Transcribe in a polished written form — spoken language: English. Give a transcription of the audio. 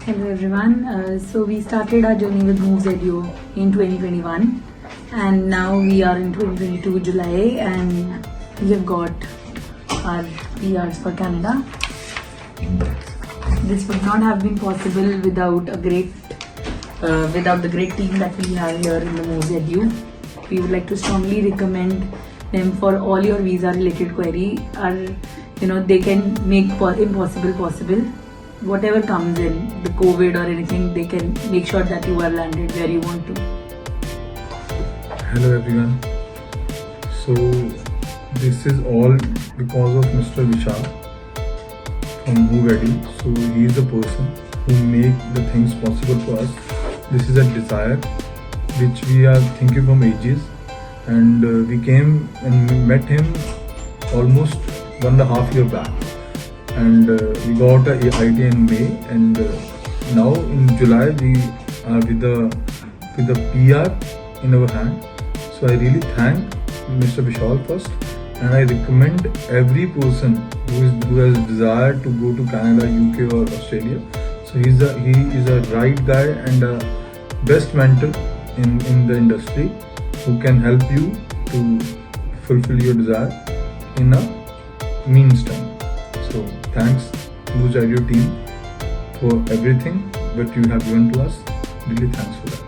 Hello everyone. So we started our journey with MovesEdu in 2021 and now we are in 2022 July and we have got our PRs for Canada. This would not have been possible without the great team that we have here in the MovesEdu. We would like to strongly recommend them for all your visa related query. They can make impossible possible. Whatever comes in, the COVID or anything, they can make sure that you are landed where you want to. Hello everyone. So this is all because of Mr. Vishal from MovesEdu. So he is the person who make the things possible for us. This is a desire which we are thinking from ages, and we came and we met him almost 1.5 years back. And we got an idea in May, and now in July we are with the PR in our hand. So I really thank Mr. Vishal first, and I recommend every person who has desire to go to Canada, UK or Australia. So he is a right guy and a best mentor in the industry who can help you to fulfill your desire in a means time. So thanks MovesEdu team for everything that you have given to us. Really thanks for that.